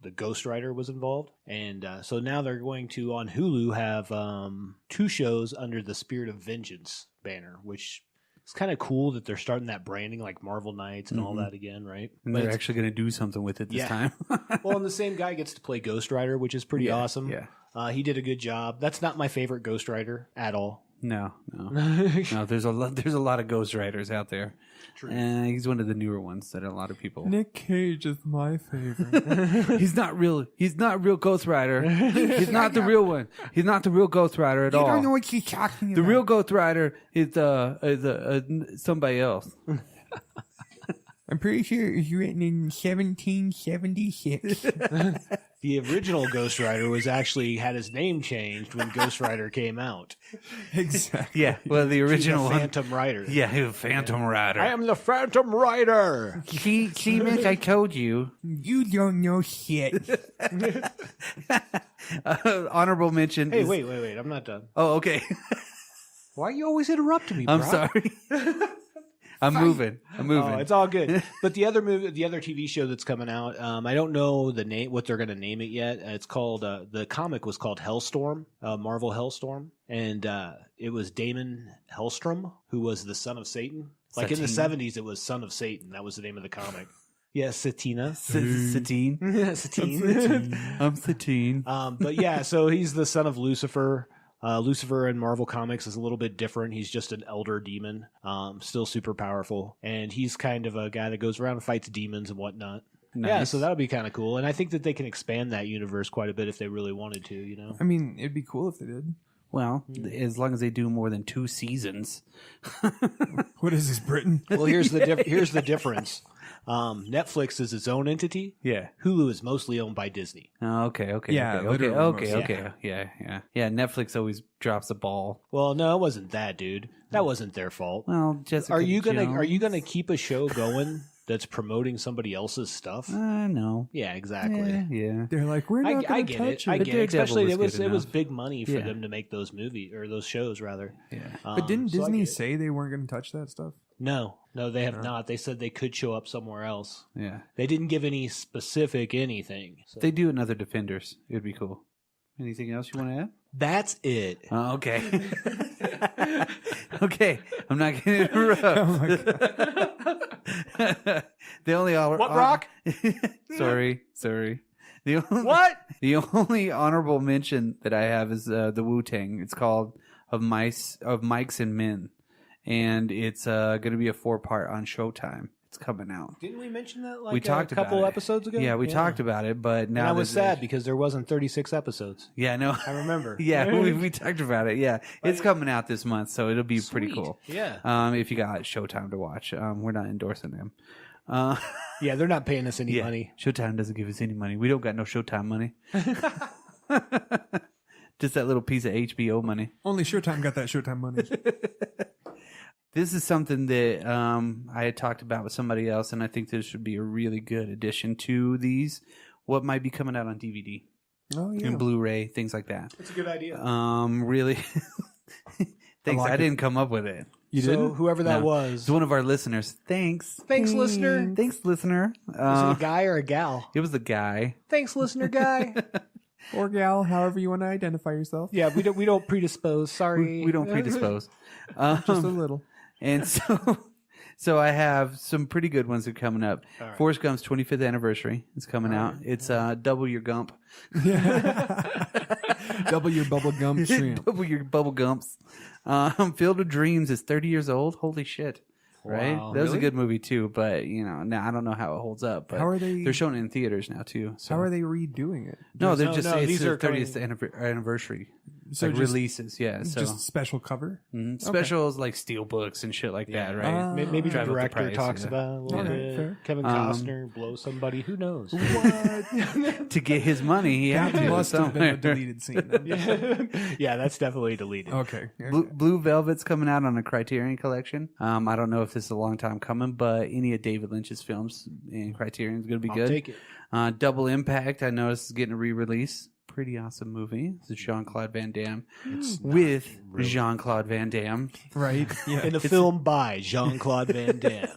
the Ghost Rider was involved. And so now they're going to, on Hulu, have 2 shows under the Spirit of Vengeance banner, which is kind of cool that they're starting that branding like Marvel Knights and all that again, right? And they're actually going to do something with it this time. Well, and the same guy gets to play Ghost Rider, which is pretty awesome. Yeah. He did a good job. That's not my favorite Ghost Rider at all. No. There's a lot of Ghost Riders out there. True. He's one of the newer ones that a lot of people. Nick Cage is my favorite. He's not real Ghost Rider. He's not the real one. He's not the real Ghost Rider at all. You don't know what you're talking about. The real Ghost Rider is somebody else. I'm pretty sure it was written in 1776. The original Ghost Rider had his name changed when Ghost Rider came out. Exactly. Yeah, well, the original one. Phantom Rider. Yeah, Phantom Rider. I am the Phantom Rider. See, Mitch, I told you. You don't know shit. Honorable mention. Hey, wait. I'm not done. Oh, okay. Why are you always interrupting me, bro? I'm sorry. I'm moving. Oh, it's all good. But the other TV show that's coming out, I don't know the name, what they're going to name it yet. It's called the comic was called Hellstorm, Marvel Hellstorm, and it was Damon Hellstrom, who was the son of Satan. Like in the 70s, it was Son of Satan. That was the name of the comic. Yes, Satine. Satine. Satine. I'm Satine. But yeah, so he's the son of Lucifer. Lucifer in Marvel Comics is a little bit different. He's just an elder demon, still super powerful. And he's kind of a guy that goes around and fights demons and whatnot. Nice. Yeah, so that'll be kind of cool. And I think that they can expand that universe quite a bit if they really wanted to, you know? I mean, it'd be cool if they did. Well, as long as they do more than 2 seasons. What is this, Britain? Well, here's the difference. Netflix is its own entity. Yeah. Hulu is mostly owned by Disney. Oh, okay. Yeah, Okay. Yeah. Netflix always drops the ball. Well, no, it wasn't that, dude. That wasn't their fault. Well, Jessica Are you Jones. gonna keep a show going that's promoting somebody else's stuff? No. Yeah, exactly. Yeah. They're like, we're not going to touch I it. get it. Especially Daredevil was it good was enough. big money for Yeah. them to make those movies or those shows rather. Yeah. But didn't so I Disney get it. say they weren't going to touch that stuff? No, they have not. They said they could show up somewhere else. Yeah. They didn't give any specific anything. So. They do another Defenders. It would be cool. Anything else you want to add? That's it. Okay. Okay. I'm not going to interrupt. Oh, my God. The only What, Rock? Sorry. The only, What? The only honorable mention that I have is the Wu-Tang. It's called Of Mice and Men. And it's going to be a 4-part on Showtime. It's coming out. Didn't we mention that We talked a couple about it. episodes ago? Yeah, we talked about it, but now And I was there's sad because there wasn't 36 episodes. Yeah, no. I remember. Yeah, we talked about it. Yeah, it's coming out this month, so it'll be pretty Sweet. cool. Yeah. If you got Showtime to watch, we're not endorsing them. Yeah, they're not paying us any money. Showtime doesn't give us any money. We don't got no Showtime money. Just that little piece of HBO money. Only Showtime got that Showtime money. This is something that I had talked about with somebody else, and I think this would be a really good addition to these. What might be coming out on DVD and Blu-ray, things like that. That's a good idea. Really. Thanks. I didn't come up with it. You didn't? Whoever that was. It's one of our listeners. Thanks. Thanks, listener. Thanks, listener. Was it a guy or a gal? It was the guy. Thanks, listener guy. Or gal, however you want to identify yourself. Yeah, we don't predispose. Sorry. We don't predispose. Just a little. And so I have some pretty good ones that are coming up. Right. Forrest Gump's 25th anniversary is coming out. It's Double Your Gump. Double your bubble gum shrimp. Double your bubble gumps. Field of Dreams is 30 years old. Holy shit. Right? Wow. That was a good movie too, but now I don't know how it holds up. But how are they? They're showing it in theaters now too. So. How are they redoing it? No, they're just it's these their are 30th anniversary. So like just, releases, yeah. So just special cover. Mm-hmm. Specials like steel books and shit like that, right? Maybe the Drive up the director price, talks yeah. about it a little bit. Fair. Kevin Costner blow somebody. Who knows? What? To get his money, he had That to. must have been a somewhere. deleted scene. Yeah, that's definitely deleted. Okay. Blue Velvet's coming out on a Criterion Collection. I don't know if this is a long time coming, but any of David Lynch's films in Criterion is going to be good. I'll take it. Double Impact, I noticed, is getting a re-release. Pretty awesome movie. It's Jean-Claude Van Damme with Jean-Claude Van Damme. Right. Yeah. In a film by Jean-Claude Van Damme.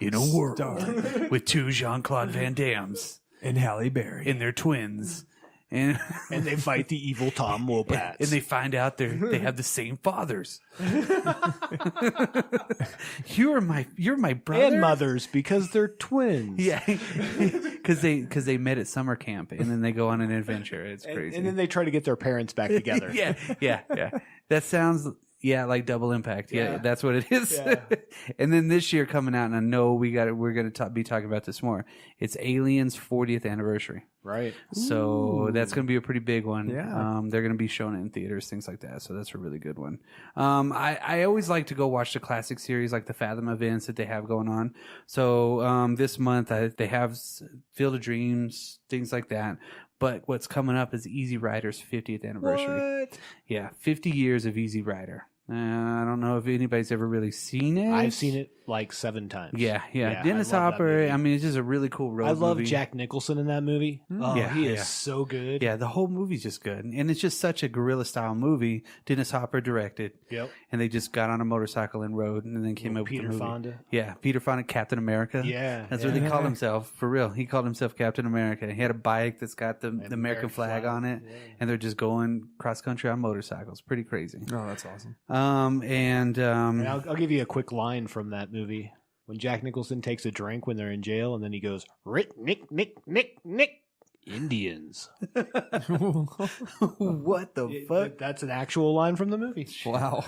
In a world with 2 Jean-Claude Van Dammes. And Halle Berry. And they're twins. And they fight the evil Tom Wopats. And they find out they have the same fathers. You're my brother and mothers because they're twins. Yeah, because they met at summer camp and then they go on an adventure. It's crazy. And then they try to get their parents back together. yeah. That sounds like Double Impact. Yeah, that's what it is. Yeah. And then this year coming out, and I know we're going to be talking about this more. It's Aliens 40th anniversary. Right. So that's going to be a pretty big one. Yeah. They're going to be shown it in theaters, things like that. So that's a really good one. I always like to go watch the classic series, like the Fathom events that they have going on. So this month they have Field of Dreams, things like that. But what's coming up is Easy Rider's 50th anniversary. What? Yeah, 50 years of Easy Rider. I don't know if anybody's ever really seen it. I've seen it like 7 times. Yeah. Yeah, Dennis I love that Hopper. movie. I mean, it's just a really cool road I love movie. Jack Nicholson in that movie. Oh, Yeah, he yeah. is so good. Yeah, the whole movie's just good. And it's just such a guerrilla style movie. Dennis Hopper directed. Yep. And they just got on a motorcycle and rode and then came up Peter with the movie. Fonda. Yeah, Peter Fonda, Captain America. Yeah, That's yeah. what he called himself, for real. He called himself Captain America. He had a bike that's got the American American flag flag. on it. Yeah. And they're just going cross country on motorcycles. Pretty crazy. Oh, that's awesome. And I'll give you a quick line from that movie. When Jack Nicholson takes a drink when they're in jail, and then he goes, "Rick, Nick, Indians." What the fuck? That's an actual line from the movie. Wow.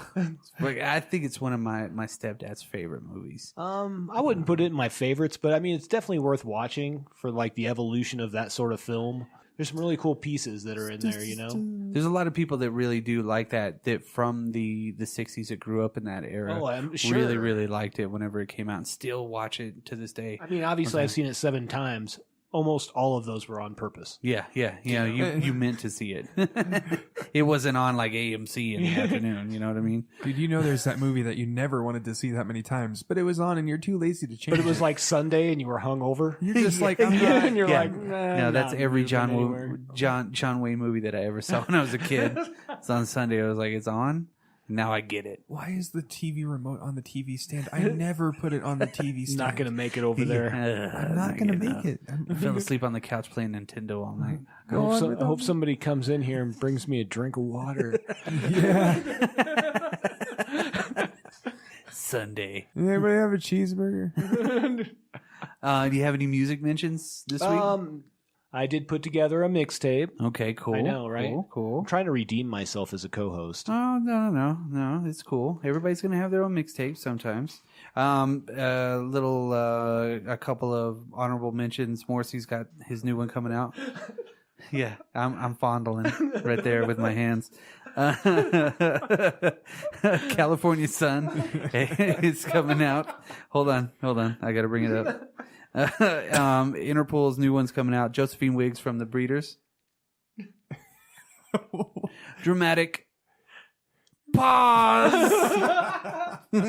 Like, I think it's one of my stepdad's favorite movies. I wouldn't put it in my favorites, but I mean, it's definitely worth watching for like the evolution of that sort of film. There's some really cool pieces that are in there, you know? There's a lot of people that really do like that from the 60s that grew up in that era. Oh, I'm sure. Really, really liked it whenever it came out and still watch it to this day. I mean, obviously, I've seen it 7 times. Almost all of those were on purpose. Yeah. You meant to see it. It wasn't on like AMC in the afternoon. You know what I mean? Dude, you know there's that movie that you never wanted to see that many times, but it was on and you're too lazy to change But it was like Sunday and you were hungover. You're just like, I'm not. And you're Yeah. like, nah, No, that's not every moving anywhere. John Wayne movie that I ever saw when I was a kid. It's on Sunday. I was like, it's on. Now I get it. Why is the TV remote on the TV stand? I never put it on the TV stand. Not going to make it over there. I'm not going to make it. I fell asleep on the couch playing Nintendo all night. I hope somebody comes in here and brings me a drink of water. Yeah. Sunday. Anybody have a cheeseburger? Do you have any music mentions this week? I did put together a mixtape. Okay, cool. I know, right? Cool. I'm trying to redeem myself as a co-host. Oh, no. It's cool. Everybody's going to have their own mixtape sometimes. A couple of honorable mentions. Morrissey's got his new one coming out. Yeah, I'm fondling right there with my hands. California Sun is coming out. Hold on. I got to bring it up. Interpol's new one's coming out. Josephine Wiggs from The Breeders. Dramatic pause. We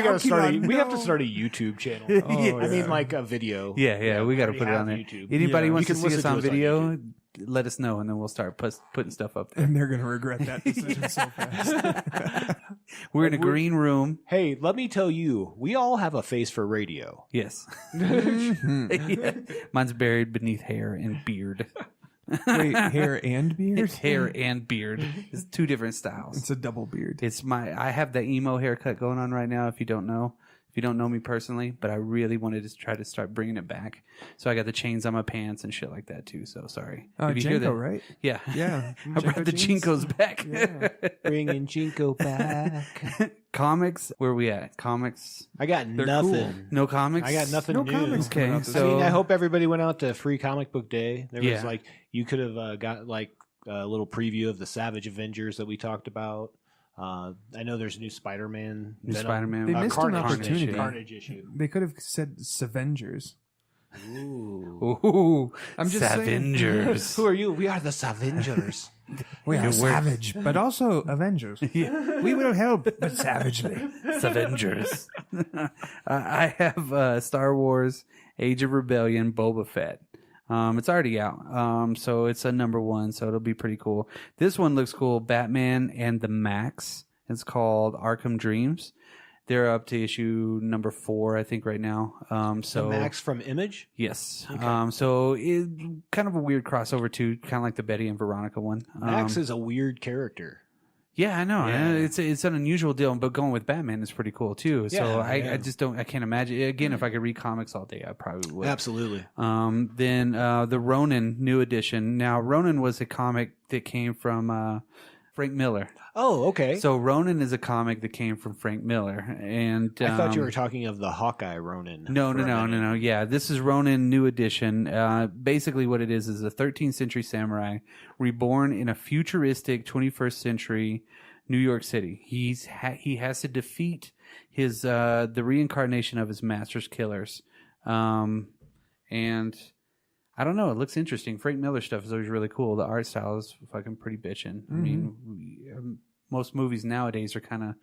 have to start a YouTube channel. I mean, like a video. Yeah, we got to put it on there. YouTube. Anybody Yeah. wants You to can see us listen on to us on video, let us know, and then we'll start putting stuff up there. And they're going to regret that decision so fast. We're in a green room. Hey, let me tell you, we all have a face for radio. Yes. Yeah. Mine's buried beneath hair and beard. Wait, hair and beard? It's hair and beard. It's 2 different styles. It's a double beard. I have the emo haircut going on right now, if you don't know me personally, but I really wanted to try to start bringing it back. So I got the chains on my pants and shit like that too. So sorry. Oh, If you hear Jenko, that- right? Yeah. Yeah. I brought the jeans. Jinkos back. Yeah. Bringing Jinko back. Comics, where we at? Comics? I got They're nothing. No comics? I got nothing No new. comics coming Okay, out this so- week. I mean, I hope everybody went out to Free Comic Book Day. There was Yeah. like, you could have got like a little preview of the Savage Avengers that we talked about. I know there's a new Spiderman. New Venom. Spider-Man. They missed an Carnage opportunity. issue. Carnage issue. They could have said Savengers. Ooh. Ooh, I'm just saying. Savengers. Who are you? We are the Savengers. We are You're savage, but also Avengers. We will help, but savagely. Savengers. I have Star Wars Age of Rebellion Boba Fett. It's already out. So it's a #1, so it'll be pretty cool. This one looks cool. Batman and the Max. It's called Arkham Dreams. They're up to issue number 4, I think, right now. So the Max from Image? Yes. Okay. So it kind of a weird crossover too, kind of like the Betty and Veronica one. Max is a weird character. Yeah, I know. Yeah. It's an unusual deal, but going with Batman is pretty cool too. So I just don't. I can't imagine. Again, if I could read comics all day, I probably would. Absolutely. Then the Ronin new edition. Now Ronin was a comic that came from Frank Miller. Oh, okay. So Ronin is a comic that came from Frank Miller, and I thought you were talking of the Hawkeye Ronin. No. Yeah, this is Ronin new edition. Basically, what it is a 13th century samurai reborn in a futuristic 21st century New York City. He has to defeat his the reincarnation of his master's killers, and I don't know. It looks interesting. Frank Miller stuff is always really cool. The art style is fucking pretty bitchin'. I mean, most movies nowadays are kind of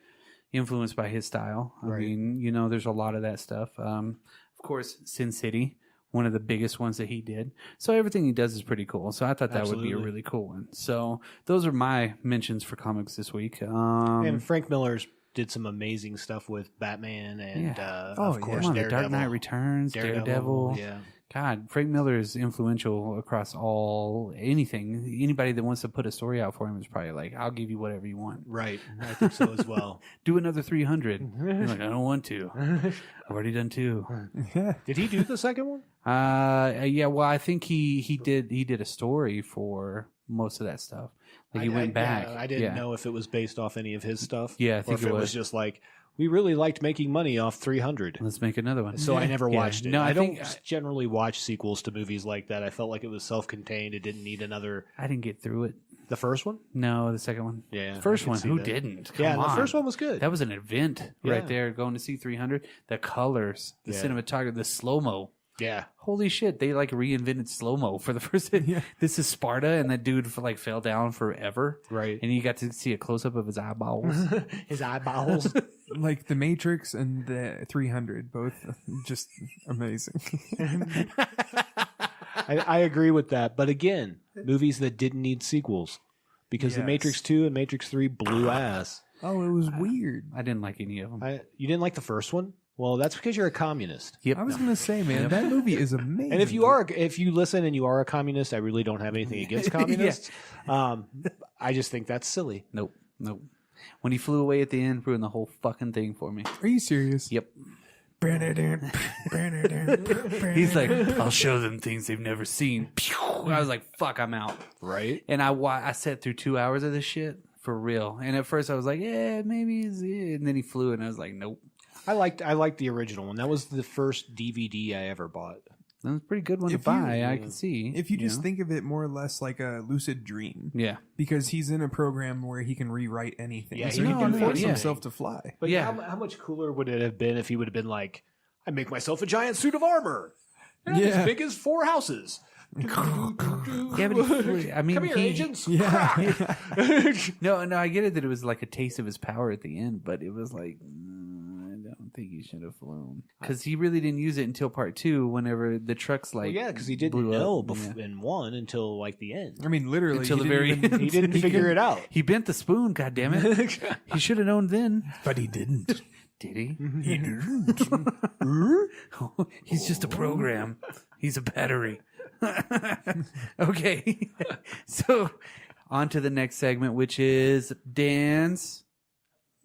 influenced by his style. I mean, there's a lot of that stuff. Of course, Sin City, one of the biggest ones that he did. So everything he does is pretty cool. So I thought that would be a really cool one. So those are my mentions for comics this week. And Frank Miller's did some amazing stuff with Batman and, of course, Daredevil. Dark Knight Returns, Daredevil. Yeah. God, Frank Miller is influential across anything. Anybody that wants to put a story out for him is probably like, I'll give you whatever you want. Right. I think so as well. Do another 300. You're like, I don't want to. I've already done 2. Did he do the second one? Yeah, well, I think he did a story for most of that stuff. Like he went back. Yeah, I didn't know if it was based off any of his stuff. Yeah, I think or if it was just like, we really liked making money off 300. Let's make another one. So I never watched it. No, I don't generally watch sequels to movies like that. I felt like it was self-contained. It didn't need another. I didn't get through it. The first one? No, the second one. Yeah. The first one. Who didn't? Come on. The first one was good. That was an event right there. Going to see 300. The colors, the cinematography, the slow mo. Yeah. Holy shit! They like reinvented slow mo for the first. This is Sparta, and that dude fell down forever. Right. And you got to see a close up of his eyeballs. His eyeballs. Like The Matrix and the 300, both just amazing. I agree with that, but again, movies that didn't need sequels, because The Matrix 2 and Matrix 3 blew ass. Oh, it was weird. I didn't like any of them. You didn't like the first one? Well, that's because you're a communist. Yep. I was going to say, man, that movie is amazing. And if you listen and you are a communist, I really don't have anything against communists. I just think that's silly. Nope. When he flew away at the end, ruined the whole fucking thing for me. Are you serious? Yep. He's like, I'll show them things they've never seen. I was like, fuck, I'm out. Right? And I sat through 2 hours of this shit for real. And at first I was like, yeah, maybe it's it. And then he flew and I was like, nope. I liked the original one. That was the first DVD I ever bought. That was a pretty good one to buy. I can see. If you just think of it more or less like a lucid dream. Yeah. Because he's in a program where he can rewrite anything. Yeah, so he can force himself to fly. But how much cooler would it have been if he would have been like, I make myself a giant suit of armor. As big as 4 houses. Yeah, but I mean, come here, agents. Yeah. No, I get it that it was like a taste of his power at the end, but it was like, I don't think he should have flown because he really didn't use it until part 2. Whenever the trucks because he didn't know in 1 until like the end. I mean, literally, until the very end. He didn't figure it out. He bent the spoon. God damn it! He should have known then, but he didn't. Did he? He didn't. He's just a program. He's a battery. Okay. So on to the next segment, which is Dan's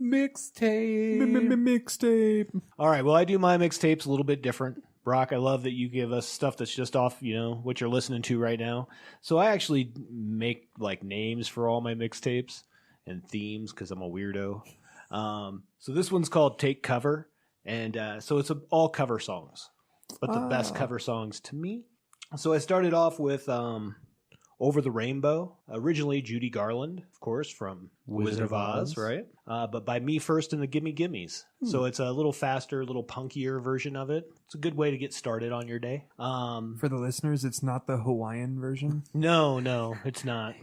mixtape. Mixtape. All right. Well, I do my mixtapes a little bit different. Brock, I love that you give us stuff that's just off, what you're listening to right now. So I actually make like names for all my mixtapes and themes because I'm a weirdo. So this one's called Take Cover. And so it's all cover songs, but the best cover songs to me. So I started off with Over the Rainbow, originally Judy Garland, of course, from Wizard of Oz, right? But by Me First and the Gimme Gimmes. So it's a little faster, a little punkier version of it. It's a good way to get started on your day. For the listeners, it's not the Hawaiian version? No, it's not.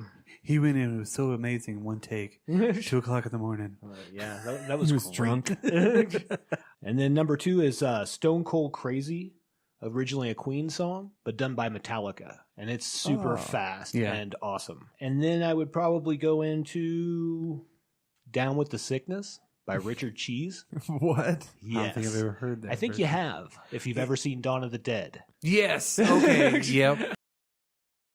He went in, it was so amazing in one take. 2:00 in the morning. Yeah, that was, he was drunk. And then number 2 is Stone Cold Crazy. Originally a Queen song, but done by Metallica. And it's super fast and awesome. And then I would probably go into Down with the Sickness by Richard Cheese. What? Yes. I don't think I've ever heard that. I think you have, if you've ever seen Dawn of the Dead. Yes. Okay. Yep.